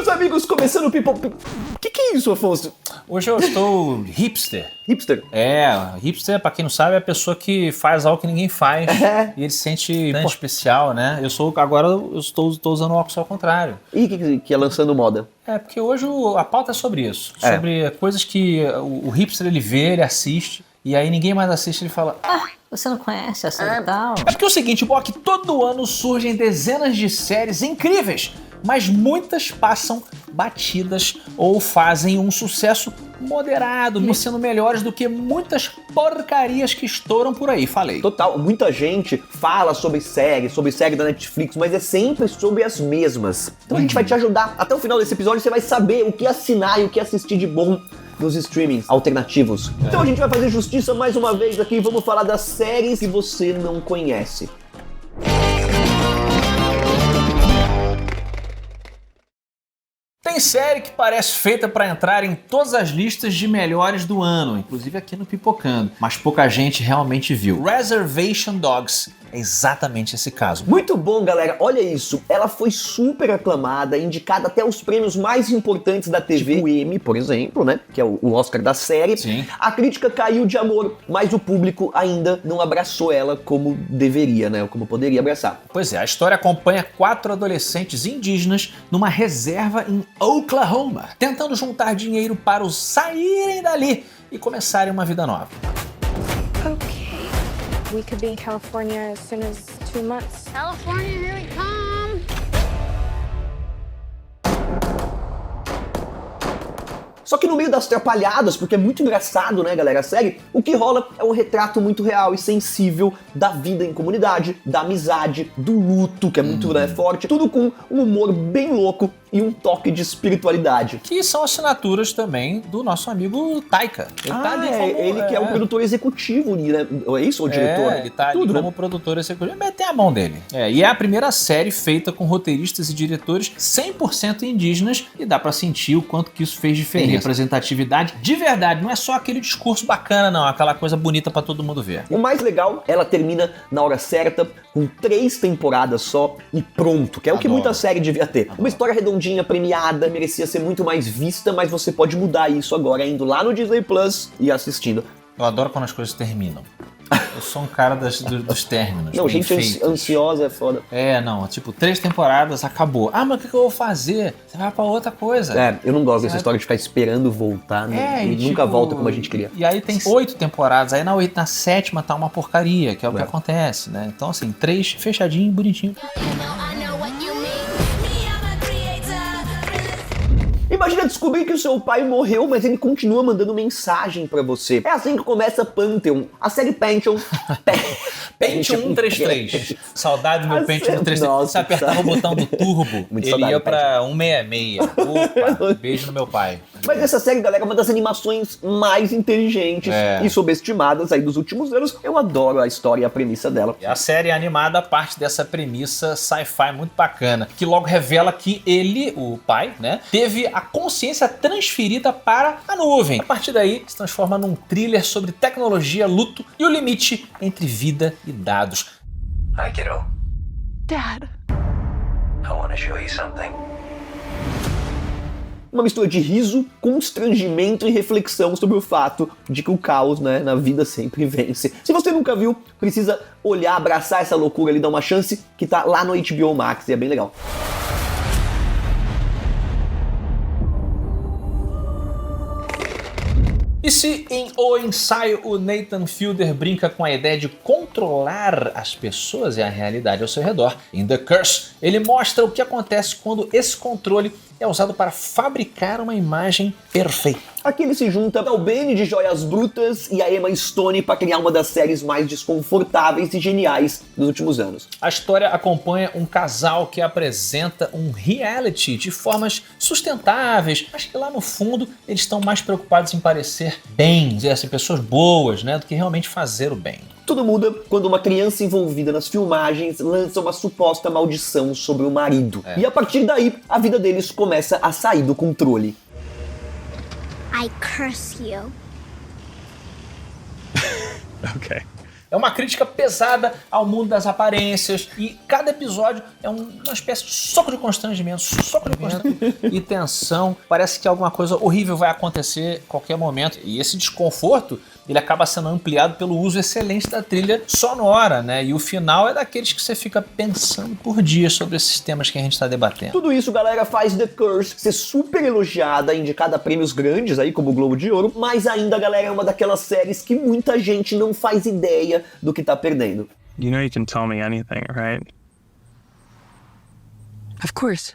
Meus amigos, começando o Pipoca... O que é isso, Afonso? Hoje eu estou hipster. Hipster? Hipster, pra quem não sabe, é a pessoa que faz algo que ninguém faz. E ele se sente especial, né? Agora eu estou usando o óculos ao contrário. E que é lançando moda? Porque hoje a pauta é sobre isso. Sobre coisas que o hipster ele vê, ele assiste, e aí ninguém mais assiste, ele fala... Você não conhece essa e tal? É porque é o seguinte, Bock, todo ano surgem dezenas de séries incríveis, mas muitas passam batidas ou fazem um sucesso moderado, mesmo sendo melhores do que muitas porcarias que estouram por aí, falei. Total, muita gente fala sobre série da Netflix, mas é sempre sobre as mesmas. Então a gente vai te ajudar. Até o final desse episódio você vai saber o que assinar e o que assistir de bom nos streamings alternativos. Então a gente vai fazer justiça mais uma vez aqui, vamos falar das séries que você não conhece. Tem série que parece feita para entrar em todas as listas de melhores do ano, inclusive aqui no Pipocando, mas pouca gente realmente viu. Reservation Dogs é exatamente esse caso. Muito bom, galera. Olha isso. Ela foi super aclamada, indicada até os prêmios mais importantes da TV. Tipo o Emmy, por exemplo, né? Que é o Oscar da série. Sim. A crítica caiu de amor, mas o público ainda não abraçou ela como deveria, né? Como poderia abraçar. Pois é, a história acompanha 4 adolescentes indígenas numa reserva em Oklahoma, tentando juntar dinheiro para os saírem dali e começarem uma vida nova. Okay. We could be in California as soon as 2 months. California, here we come! Só que no meio das trapalhadas, porque é muito engraçado, né, galera, a série, o que rola é um retrato muito real e sensível da vida em comunidade, da amizade, do luto, que é muito forte, tudo com um humor bem louco e um toque de espiritualidade. Que são assinaturas também do nosso amigo Taika. Ele tá ali como, ele que é o produtor executivo, né? É isso, o diretor? Ele tá ali como produtor executivo. Mas tem a mão dele. E é a primeira série feita com roteiristas e diretores 100% indígenas e dá pra sentir o quanto que isso fez diferença. Representatividade de verdade, não é só aquele discurso bacana, não. Aquela coisa bonita pra todo mundo ver. O mais legal, ela termina na hora certa, com 3 temporadas só e pronto, que é o que muita série devia ter. Uma história redondinha, premiada, merecia ser muito mais vista, mas você pode mudar isso agora, indo lá no Disney Plus e assistindo. Eu adoro quando as coisas terminam. Eu sou um cara dos términos. Não, gente ansiosa é foda. Tipo, 3 temporadas, acabou. Mas o que eu vou fazer? Você vai pra outra coisa. Eu não gosto dessa história de ficar esperando voltar, né? E nunca volta como a gente queria. E aí tem 8 temporadas, aí na 7ª tá uma porcaria, que é o que acontece, né? Então assim, 3 fechadinho, bonitinho. Imagina descobrir que o seu pai morreu, mas ele continua mandando mensagem pra você. É assim que começa Pantheon, a série Pantheon. Pentium 133. Saudade do meu Pentium 133. Você apertava o botão do turbo, ele ia pra 166. Opa, beijo no meu pai. Mas essa série, galera, é uma das animações mais inteligentes e subestimadas aí dos últimos anos. Eu adoro a história e a premissa dela. A série animada parte dessa premissa sci-fi muito bacana, que logo revela que ele, o pai, né, teve a consciência transferida para a nuvem. A partir daí, se transforma num thriller sobre tecnologia, luto e o limite entre vida e dados. Hi, kiddo. Dad. I want to show you something. Uma mistura de riso, constrangimento e reflexão sobre o fato de que o caos, né, na vida sempre vence. Se você nunca viu, precisa olhar, abraçar essa loucura ali, dar uma chance, que tá lá no HBO Max e é bem legal. E se em O Ensaio o Nathan Fielder brinca com a ideia de controlar as pessoas e a realidade ao seu redor, em The Curse ele mostra o que acontece quando esse controle é usado para fabricar uma imagem perfeita. Aqui ele se junta ao Benny de Joias Brutas e a Emma Stone para criar uma das séries mais desconfortáveis e geniais dos últimos anos. A história acompanha um casal que apresenta um reality de formas sustentáveis, mas que lá no fundo eles estão mais preocupados em parecer bem, assim, pessoas boas, né, do que realmente fazer o bem. Tudo muda quando uma criança envolvida nas filmagens lança uma suposta maldição sobre o marido. E a partir daí, a vida deles começa a sair do controle. I curse you. Okay. É uma crítica pesada ao mundo das aparências e cada episódio é uma espécie de soco de constrangimento e tensão. Parece que alguma coisa horrível vai acontecer a qualquer momento. E esse desconforto, ele acaba sendo ampliado pelo uso excelente da trilha sonora, né? E o final é daqueles que você fica pensando por dias sobre esses temas que a gente está debatendo. Tudo isso, galera, faz The Curse ser super elogiada, indicada a prêmios grandes aí, como o Globo de Ouro, mas ainda, galera, é uma daquelas séries que muita gente não faz ideia do que tá perdendo. You know you can tell me anything, right? Of course.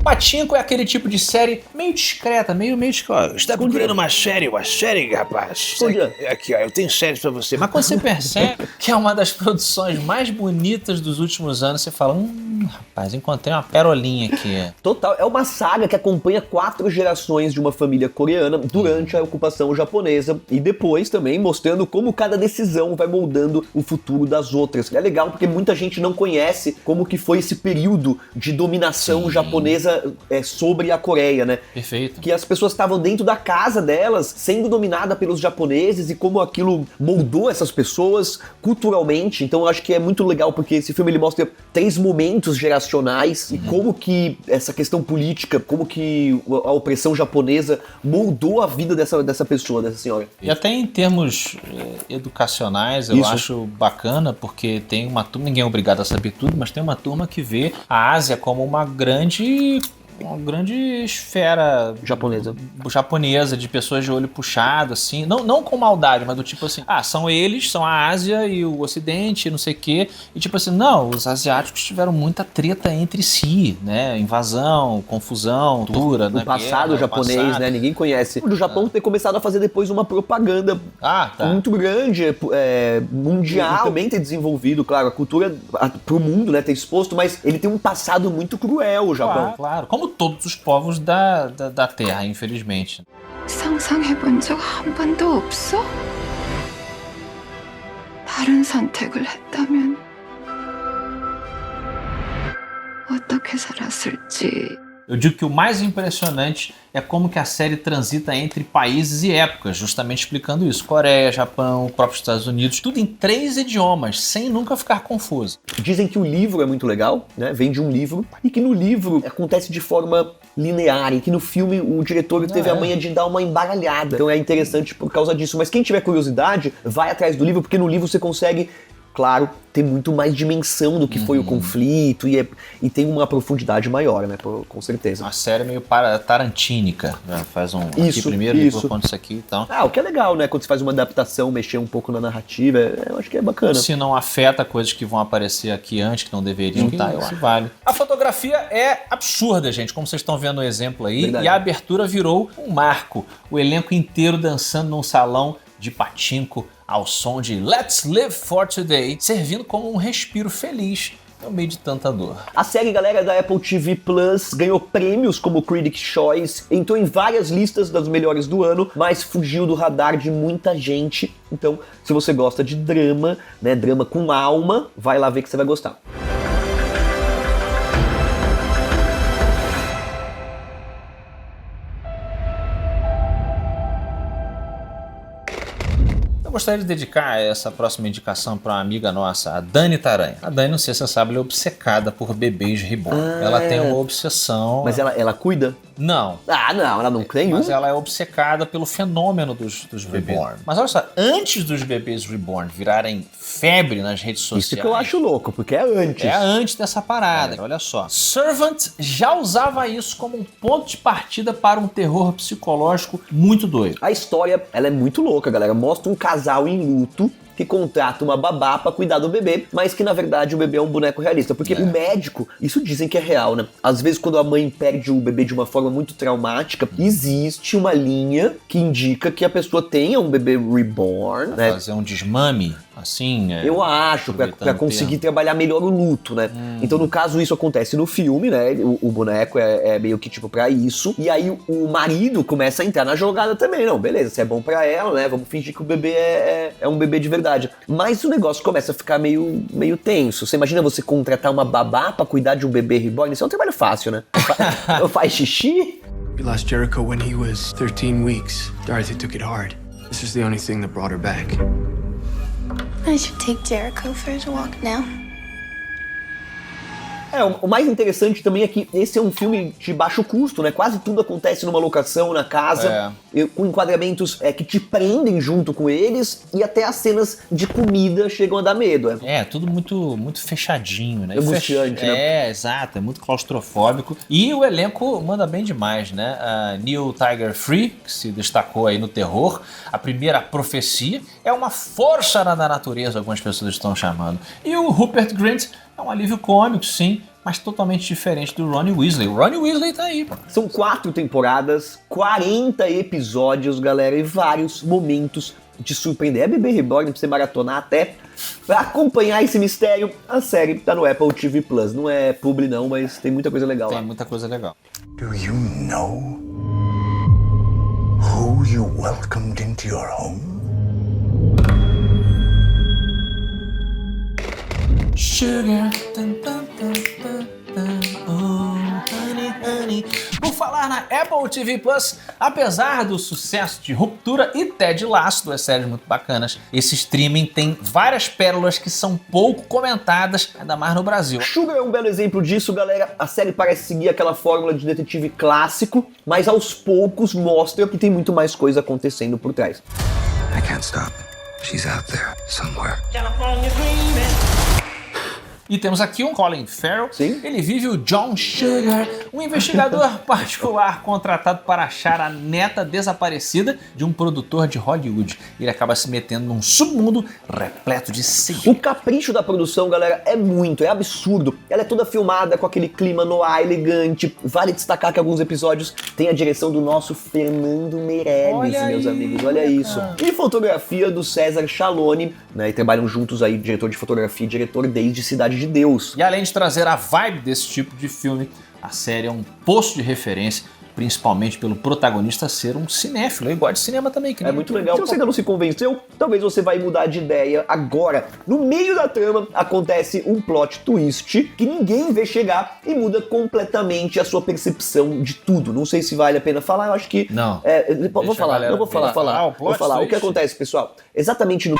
Pachinko é aquele tipo de série meio discreta, meio discreta. Você tá procurando uma série, rapaz? Aqui, ó, eu tenho séries pra você. Mas quando você percebe que é uma das produções mais bonitas dos últimos anos, você fala, rapaz, encontrei uma perolinha aqui. Total, é uma saga que acompanha 4 gerações de uma família coreana durante a ocupação japonesa e depois também mostrando como cada decisão vai moldando o futuro das outras. É legal porque muita gente não conhece como que foi esse período de dominação japonesa sobre a Coreia, né? Perfeito. Que as pessoas estavam dentro da casa delas, sendo dominada pelos japoneses e como aquilo moldou essas pessoas culturalmente. Então eu acho que é muito legal porque esse filme ele mostra 3 momentos geracionais e como que essa questão política, como que a opressão japonesa moldou a vida dessa pessoa, dessa senhora. E até em termos educacionais, eu acho bacana, porque tem uma turma, ninguém é obrigado a saber tudo, mas tem uma turma que vê a Ásia como uma grande esfera japonesa de pessoas de olho puxado, assim, não com maldade, mas do tipo assim, são eles, são a Ásia e o Ocidente, não sei o quê, e tipo assim, não, os asiáticos tiveram muita treta entre si, né, invasão, confusão, cultura, o passado japonês, né, ninguém conhece. O Japão ter começado a fazer depois uma propaganda muito grande, mundial, também ter desenvolvido, claro, a cultura pro mundo, né, ter exposto, mas ele tem um passado muito cruel, o Japão. Claro, como todos os povos da Terra, infelizmente. 상상해본 적 한 번도 없어? 다른 선택을 했다면 어떻게 살았을지. Eu digo que o mais impressionante é como que a série transita entre países e épocas, justamente explicando isso. Coreia, Japão, próprios Estados Unidos, tudo em 3 idiomas, sem nunca ficar confuso. Dizem que o livro é muito legal, né? Vem de um livro, e que no livro acontece de forma linear, e que no filme o diretor teve a manha de dar uma embaralhada. Então é interessante por causa disso. Mas quem tiver curiosidade, vai atrás do livro, porque no livro você consegue, claro, ter muito mais dimensão do que foi o conflito e tem uma profundidade maior, né? Com certeza. Uma série meio tarantínica, né? Faz aqui primeiro, depois conta isso aqui e tal. O que é legal, né? Quando você faz uma adaptação, mexer um pouco na narrativa, eu acho que é bacana. Se não afeta coisas que vão aparecer aqui antes, que não deveriam, eu acho que vale. A fotografia é absurda, gente, como vocês estão vendo o exemplo aí. Verdade. E a abertura virou um marco. O elenco inteiro dançando num salão de pachinko ao som de Let's Live for Today, servindo como um respiro feliz no meio de tanta dor. A série, galera, da Apple TV Plus ganhou prêmios como Critics' Choice, entrou em várias listas das melhores do ano, mas fugiu do radar de muita gente. Então, se você gosta de drama, né, drama com alma, vai lá ver que você vai gostar. Eu gostaria de dedicar essa próxima indicação para uma amiga nossa, a Dani Taranha. A Dani, não sei se você sabe, ela é obcecada por bebês reborn. Ela tem uma obsessão... Mas ela cuida? Não. Não, ela não tem Mas ela é obcecada pelo fenômeno dos bebês. Reborn. Mas olha só, antes dos bebês reborn virarem febre nas redes sociais... Isso que eu acho louco, porque é antes. É antes dessa parada, olha só. Servant já usava isso como um ponto de partida para um terror psicológico muito doido. A história, ela é muito louca, galera. Mostra um casal em luto que contrata uma babá pra cuidar do bebê, mas que na verdade o bebê é um boneco realista, porque o médico, isso dizem que é real, né? Às vezes quando a mãe perde o bebê de uma forma muito traumática, existe uma linha que indica que a pessoa tenha um bebê reborn, né? Fazer um desmame, assim... Eu acho, pra conseguir trabalhar melhor o luto, né? Então no caso isso acontece no filme, né? O boneco é meio que tipo pra isso, e aí o marido começa a entrar na jogada também, não, beleza, se é bom pra ela, né? Vamos fingir que o bebê é um bebê de verdade. Mas o negócio começa a ficar meio tenso. Você imagina você contratar uma babá pra cuidar de um bebê reborn? Isso é um trabalho fácil, né? Faz xixi? We lost Jericho when he was 13 weeks. Dorothy took it hard. This is the only thing that brought her back. I should take Jericho for his walk now. O mais interessante também é que esse é um filme de baixo custo, né? Quase tudo acontece numa locação, na casa, com enquadramentos que te prendem junto com eles, e até as cenas de comida chegam a dar medo. Tudo muito fechadinho, né? Angustiante, né? Exato, é muito claustrofóbico. E o elenco manda bem demais, né? A Neil Tiger Free, que se destacou aí no terror, a primeira profecia, é uma força da natureza, algumas pessoas estão chamando. E o Rupert Grint é um alívio cômico, sim, mas totalmente diferente do Ronnie Weasley. O Ronnie Weasley tá aí, pô. São 4 temporadas, 40 episódios, galera, e vários momentos de surpreender. É bebê reborn pra você maratonar até. Pra acompanhar esse mistério, a série tá no Apple TV+. Não é publi não, mas tem muita coisa legal lá. Tem muita coisa legal. Do you know who you welcomed into your home? Sugar, oh, honey, honey. Por falar na Apple TV+, apesar do sucesso de Ruptura e Ted Lasso, duas séries muito bacanas, esse streaming tem várias pérolas que são pouco comentadas, ainda mais no Brasil. Sugar é um belo exemplo disso, galera. A série parece seguir aquela fórmula de detetive clássico, mas aos poucos mostra que tem muito mais coisa acontecendo por trás. I can't stop. She's out there somewhere. E temos aqui um Colin Farrell. Sim. Ele vive o John Sugar, um investigador particular contratado para achar a neta desaparecida de um produtor de Hollywood. Ele acaba se metendo num submundo repleto de segredos. O capricho da produção, galera, é absurdo. Ela é toda filmada com aquele clima noir elegante. Vale destacar que alguns episódios têm a direção do nosso Fernando Meirelles, Olha meus aí, amigos. Olha isso. E fotografia do César Chalone, né? E trabalham juntos aí, diretor de fotografia e diretor desde Cidade de Deus. E além de trazer a vibe desse tipo de filme, a série é um poço de referência, principalmente pelo protagonista ser um cinéfilo. Eu gosto de cinema também. Que é muito legal. Se você ainda não se convenceu, talvez você vai mudar de ideia agora. No meio da trama acontece um plot twist que ninguém vê chegar e muda completamente a sua percepção de tudo. Não sei se vale a pena falar, eu acho que... Não. Vou falar. O que acontece, pessoal? Exatamente no...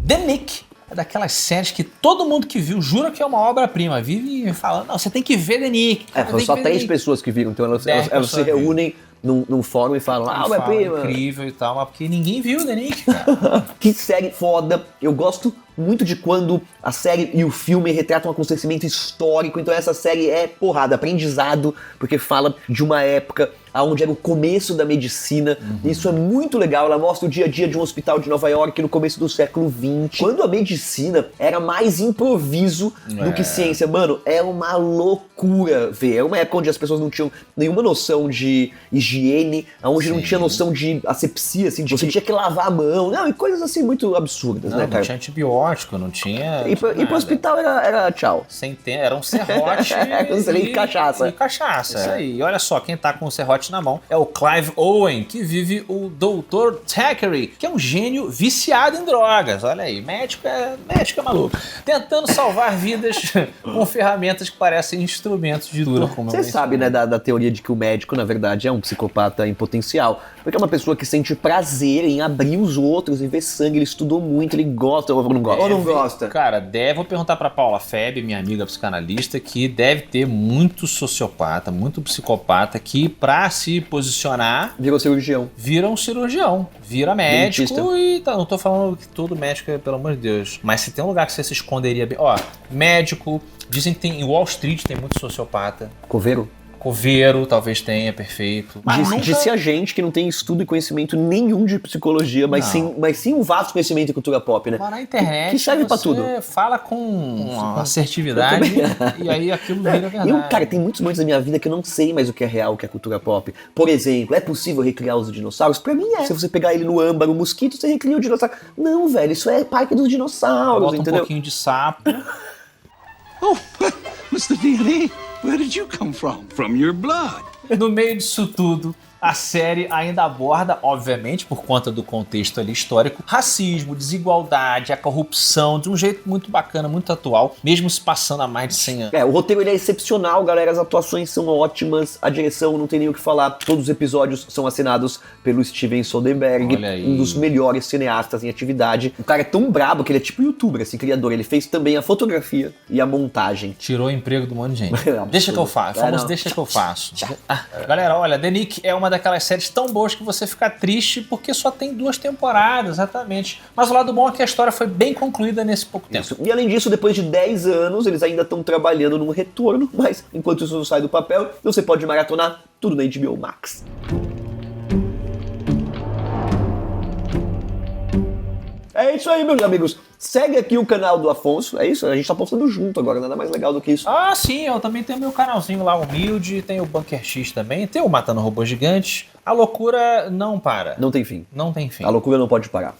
The Nick é daquelas séries que todo mundo que viu jura que é uma obra-prima. Vive falando, não, você tem que ver The Nick. Foram só 3 pessoas que viram, então elas se reúnem num fórum e falam, obra-prima. Incrível e tal, mas porque ninguém viu The Nick, cara. Que série foda. Eu gosto muito de quando a série e o filme retratam um acontecimento histórico. Então essa série é porrada, aprendizado, porque fala de uma época onde era o começo da medicina. Isso é muito legal. Ela mostra o dia a dia de um hospital de Nova York no começo do século XX, quando a medicina era mais improviso do que ciência. Mano, é uma loucura ver. É uma época onde as pessoas não tinham nenhuma noção de higiene, onde não tinha noção de asepsia, assim, de você tinha que lavar a mão, e coisas assim muito absurdas, né, cara? Não tinha antibiótico, não tinha... E pro hospital era tchau. Era um serrote e cachaça. E cachaça. Isso aí. E olha só, quem tá com o serrote na mão é o Clive Owen, que vive o Dr. Thackeray, que é um gênio viciado em drogas. Olha aí, médico é maluco. Tentando salvar vidas com ferramentas que parecem instrumentos de dura. Você sabe, né, da teoria de que o médico, na verdade, é um psicopata em potencial. Porque é uma pessoa que sente prazer em abrir os outros, em ver sangue. Ele estudou muito, ele gosta ou não gosta. Ou não gosta. Cara, vou perguntar pra Paula Feb, minha amiga psicanalista, que deve ter muito sociopata, muito psicopata, que pra se posicionar... Virou cirurgião. Vira um cirurgião. Vira médico. Dentista. E tá, não tô falando que todo médico é, pelo amor de Deus. Mas se tem um lugar que você se esconderia bem... Ó, médico, dizem que em Wall Street tem muito sociopata. Coveiro, talvez tenha, perfeito. Disse a gente que não tem estudo e conhecimento nenhum de psicologia, mas sim um vasto conhecimento de cultura pop, né? Mas na internet que serve pra tudo. Você fala com assertividade e aí aquilo vira verdade. Cara, tem muitos momentos da minha vida que eu não sei mais o que é real, o que é cultura pop. Por exemplo, é possível recriar os dinossauros? Pra mim é. Se você pegar ele no âmbar, o mosquito, você recria o dinossauro. Não, velho, isso é parque dos dinossauros, bota entendeu? Um pouquinho de sapo. Oh, Mr. DNA, where did you come from? From your blood. No meio disso tudo, a série ainda aborda, obviamente, por conta do contexto ali histórico, racismo, desigualdade, a corrupção, de um jeito muito bacana, muito atual, mesmo se passando há mais de 100 anos. O roteiro ele é excepcional, galera, as atuações são ótimas, a direção não tem nem o que falar, todos os episódios são assinados pelo Steven Soderbergh, um dos melhores cineastas em atividade. O cara é tão brabo que ele é tipo youtuber, esse criador, ele fez também a fotografia e a montagem. Tirou o emprego do monte de gente. Deixa que eu faço, deixa que eu faço. Galera, olha, The Nick é uma daquelas séries tão boas que você fica triste porque só tem 2 temporadas, exatamente. Mas o lado bom é que a história foi bem concluída nesse pouco tempo. Isso. E além disso, depois de 10 anos, eles ainda estão trabalhando num retorno, mas enquanto isso não sai do papel, você pode maratonar tudo na HBO Max. É isso aí, meus amigos. Segue aqui o canal do Afonso, é isso? A gente tá postando junto agora, nada mais legal do que isso. Ah, sim, eu também tenho meu canalzinho lá, humilde, tem o Bunker X também, tem o Matando Robôs Gigantes. A loucura não para. Não tem fim. Não tem fim. A loucura não pode parar.